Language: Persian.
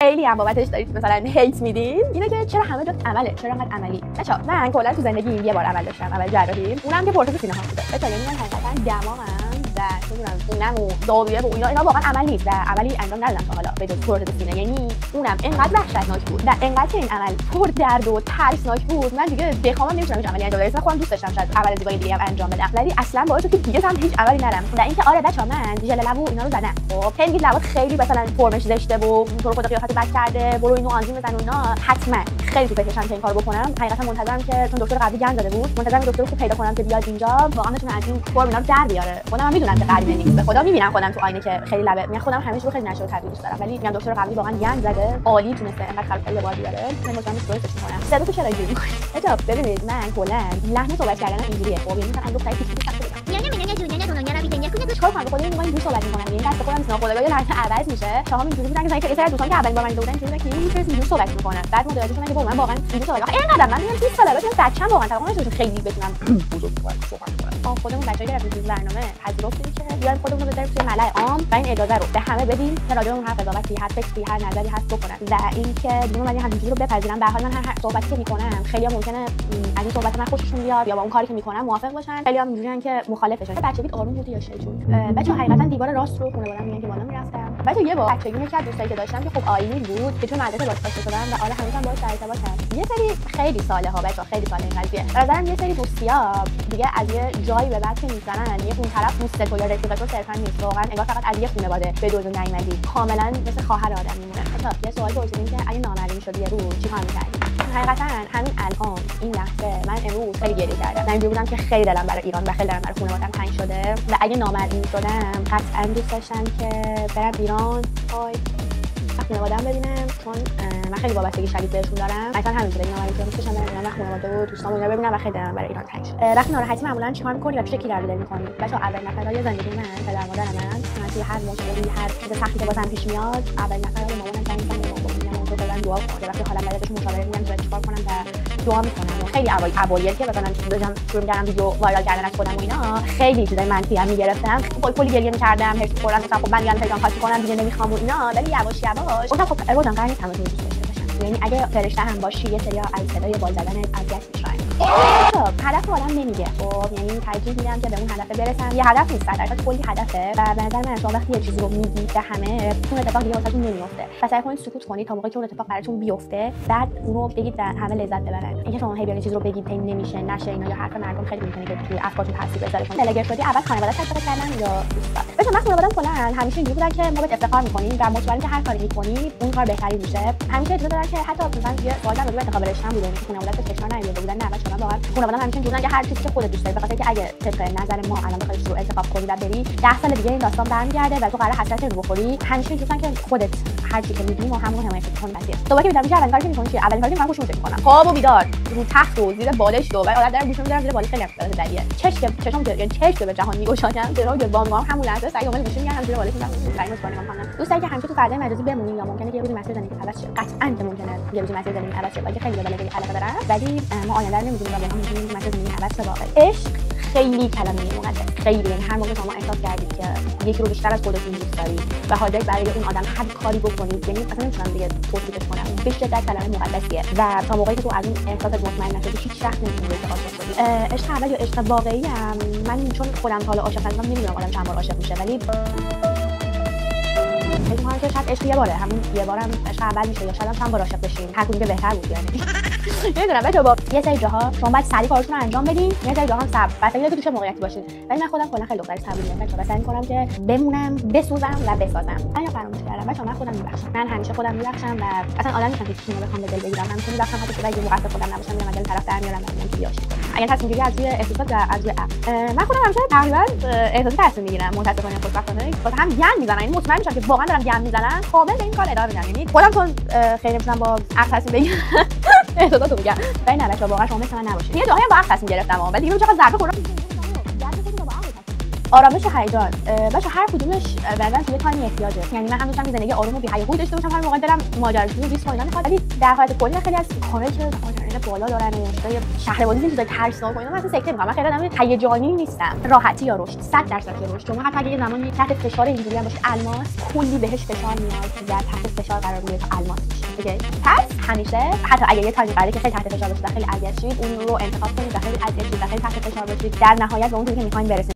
خیلی هم بابتش دارید مثلا هیت میدین اینه که چرا همه جا عمله، چرا انقدر عملی. بچا من کلا تو زندگیم یه بار عمل داشتم، عمل جراحی، اونم که پروتز سینه ها بوده. بچا یعنی من حقیقتا دماغم و نمیدونم اینم و دارویه و اینا واقعا عمل نیست و عملی انجام ندادم تا حالا به جز پروتز سینه. یعنی اونم اینقدر وحشتناک بود و اینقدر این عمل پر درد و ترسناک بود من دیگه بخوام نمیتونم هیچ عملی انجام بدم. خودم دوست داشتم شاید عمل زیبای دیگه هم انجام بدم ولی اصلا باعث شد که دیگه هم هیچ عملی نرم. و اینکه آره بچا من ژل لب و اینا رو زدم. خب خیلی لبات خیلی مثلا فرمش زشته و تو رو خود قیافت بد کرده، برو اینو آنزیم بزن و اینا. حتما خیلی تو فکرشم که این کارو بکنم. حقیقتا منتظرم که چون دکتر قبلی گند داده بود، منتظرم دکتر رو پیدا کنم که بیاد اینجا واقعا بتونه از این فرم اینا رو در بیاره. خودم میدونم که غریبه نیست، به خدا میبینم خودم تو آینه که خیلی لبه من خودم همیشه رو خیلی نشو طبیعی دوست دارم ولی میگم دکتر قبلی واقعا گند زده، عالی تونسته انقدر خلق یه بار بیاره. من مطمئنم استرس میکنم. صداتو چرا اینجوری میکنی؟ اجازه ببینید من کلا لحن صحبت کردن اینجوریه. خب یعنی مثلا دختری پیچیده چیکار کنم؟ خودم میگم اینجوری صحبت میکنم. این دست خودم مثلا خداگاه لحن عوض میشه. شما اینجوری بودن که مثلا یه سری دوستان که اولین بار من دیدن اینجوری که این اینجوری صحبت میکنن. بعد متوجه شدم که من واقعا اینجوری صحبت میکنم. اینقدر من میگم 20 ساله بچه‌م بچه‌م واقعا تقریبا نمیشه خیلی بتونم بزرگ صحبت کنم. خودمون بچه‌ای که تو برنامه پذیرفتیم که بیایم خودمون رو بذاریم توی ملأ عام و این اجازه رو به همه بدیم که راجع به اون هر قضاوتی، هر فکری، هر نظری هست بکنن و اینکه دیگه من همینجوری رو بپذیرم. به هر حال من هر صحبتی که میکنم خیلی‌ها ممکنه از این صحبت من خوششون بیاد یا با اون کاری که میکنم موافق باشن، خیلی‌ها اینجوریان که مخالفشن. بچگی آروم بودی یا شیطون؟ بچه‌ها حقیقتا دیوار راست رو خونه‌وارم میگن که بالا میرفتم. بچه‌ها یه بار بچگی یکی از دوستایی که داشتم که خب آیلی بود که چون مدرسه باهاش آشنا شدم و آره هنوزم باهاش در ارتباطم. یه سری خیلی ساله ها بچه‌ها خیلی ساله این قضیه. به نظرم یه سری دوستی‌ها دیگه از یه جایی به بعد که میزنن یه اون طرف دوست تو یا رفیق تو صرفا نیست، واقعا انگار فقط از یه خانواده به دور نیومدی، کاملا مثل خواهر آدم میمونه. حتی یه سوال پرسیدیم که اگه نامرئی شدی یه روز چیکار می‌کردی؟ حقیقتا همین الان این لحظه من امروز خیلی گریه کردم. من اینجوری بودم که خیلی دلم برای ایران و خیلی دلم برای خانواده‌ام تنگ شده و اگه نامرئی شدم قطعاً دوست داشتم که برم ایران خانواده‌ام ببینم چون من خیلی وابستگی شدید بهشون دارم. مثلا همینطوره اینا ولی دوست داشتم برم ایران خانواده و دوستام اینا ببینم و خیلی دلم برای ایران تنگ شد. وقتی ناراحتی معمولاً چیکار می‌کنی و چه شکلی درد می‌کنی؟ بچه‌ها اول نفرای زندگی من پدر مادر من توی هر مشکلی هر چیز سختی که واسم پیش میاد اول نفرای مامانم زنگ می‌زنه تو دادن دعا کن. وقتی حالم بده بهش مشاوره میدم که چیکار کنم و دعا می‌کنم. خیلی اوایل که مثلا داشتم شروع کردم ویدیو وایرال کردن از خودم و اینا خیلی چیزای منفی هم می‌گرفتم. کلی گریه می‌کردم، هرس می‌خوردم، مثلا خب من دیگه تلگرام خاطی کنم دیگه نمی‌خوام و اینا. ولی یواش یواش گفتم خب البته قرار نیست همه دوست داشته باشم. یعنی اگه فرشته هم باشی یه سری از صدای بال زدن اذیت می‌شن. خب هدف آدم نمیگه. خب یعنی ترجیح میدم که به اون هدف برسم. یه هدف نیست، در حقیقت کلی هدفه و به نظر من شما وقتی یه چیزی رو میگی به همه اون اتفاق دیگه واسهتون نمیفته. پس سعی کنید سکوت کنید تا موقعی که اون اتفاق براتون بیفته بعد اونو بگید و همه لذت ببرن. اینکه شما هی بیان چیزی رو بگید هی نمیشه نشه اینا یا حرف مردم خیلی میتونه که توی افکارتون تاثیر بذاره. دلگر شدی اول خانواده تشویق کردن یا دوستان. مثلا من خانواده‌ام کلا همیشه اینجوری بودن که ما بهت افتخار می‌کنیم و مطمئنیم که هر کاری می‌کنی اون کار بهتری میشه. همیشه اجازه دادن که حتی مثلا یه سوال در انتخاب رشته بوده که خانواده‌ات کشور نمی‌ده بودن. نه بچه‌ها واقعا خانواده‌ام همیشه اینجوریه که هر چیزی که خودت دوست داری، بخاطر که اگه طبق نظر ما الان بخوای رو انتخاب کنی و بری 10 سال دیگه این داستان برمیگرده و تو قرار حسرت رو بخوری. همیشه اینجوریه که خودت هر چیزی که می‌دونی و همون حمایت کنی بسیه. تو وقتی می‌دونی اولین کاری که می‌کنی چیه؟ اولین کاری که من گوش می‌کنم. خواب و بیدار رو تخت و زیر بالشت و بعد در گوش می‌دم زیر بالش خیلی اختلاف دلیه. چشم یعنی چشم به جهان می‌گشادم. درو به وام همون لحظه سعی کنم گوش می‌گیرم زیر بالش می‌ذارم. سعی می‌کنم کنم. دوست داری که همیشه تو فضای مجازی بمونی یا ممکنه که یه روزی مسیر زندگی عوض شه؟ قطعاً که ممکنه یه روزی مسیر زندگی عوض شه. ولی خیلی به بلدی علاقه دارم. ولی ما آینده رو نمی‌دونیم و واقعا می‌تونیم مسیر زندگی عوض شه. واقعا عشق خیلی کلمه مقدس. خیلی یعنی هر موقع شما احساس کردید که یکی رو بیشتر از خودتون دوست دارید و حاضرید برای اون آدم هر کاری بکنید، یعنی اصلا نمی‌تونم دیگه توصیفش کنم. به شدت کلمه مقدسیه و تا موقعی که تو از اون احساس مطمئن نشدی هیچ شخص نمی‌تونه بهت عاشق شدی. عشق اول یا عشق واقعی هم من چون خودم حالا عاشق هستم نمی‌دونم آدم چند بار عاشق میشه ولی فکر می‌کنم که شاید عشق یه باره، همون یه بارم عشق اول میشه یا شاید چند بار عاشق بشین، هر کدوم که بهتر بود یعنی. نمی‌دونم بچه‌ها با یه سری جاها شما باید سریع کارتون رو انجام بدین، یه سری جاها هم صبر. بس اگه تو چه موقعیتی باشین. ولی من خودم کلا خیلی دختر صبوریم بچه‌ها. سعی می‌کنم که بمونم، بسوزم و بسازم. من فراموش کردم بچه‌ها من خودم میبخشم. من همیشه خودم میبخشم و اصلا آدمی نیستم که چیزی بخوام به دل بگیرم. من می‌تونم بخشم حتی اگه مقصر خودم نباشم میرم دل طرف در میارم میگم که بیاشید. اگه تصمیم گیری از روی احساسات و از روی عقل. من خودم همیشه تقریبا احساسی تصمیم میگیرم. متأسفانه خوشبختانه واسه هم گند میزنن. این مطمئن میشم که واقعا دارم گند میزنن. قابل به این کار ادامه میدم. یعنی خودم چون خیلی نمی‌تونم با عقل تصمیم بگیرم. احساساتو میگم. ولی نه بچه‌ها واقعا شما مثل من نباشید. یه جایی هم با عقل تصمیم گرفتم ولی دیگه چقدر ضربه خوردم. آرامش و هیجان بچه هر کدومش بعدن توی تایم احتیاجه. یعنی من هم داشتم زندگی آروم و بی‌هیاهویی داشته باشم، هر موقع دلم ماجراجویی و 20 میخواد، ولی در حالت کلی خیلی از کارهایی که آدرنالین بالا دارن و چیزای شهربازی چیزای ترسناک و اینا من اصلا سکته می‌کنم. من خیلی آدم هیجانی نیستم. راحتی یا رشد 100% رشد. شما حتی اگه یه زمانی تحت فشار اینجوری هم باشه، الماس کلی بهش فشار میاد، در تحت فشار قرار میگیره تا الماس بشه. اوکی؟ پس همیشه حتی اگه یه تایمی قراره که خیلی تحت فشار باشید، خیلی اذیت شید، اون رو انتخاب کنید، خیلی اذیت شید، خیلی تحت فشار باشید، در نهایت به اون چیزی که می‌خواید برسید.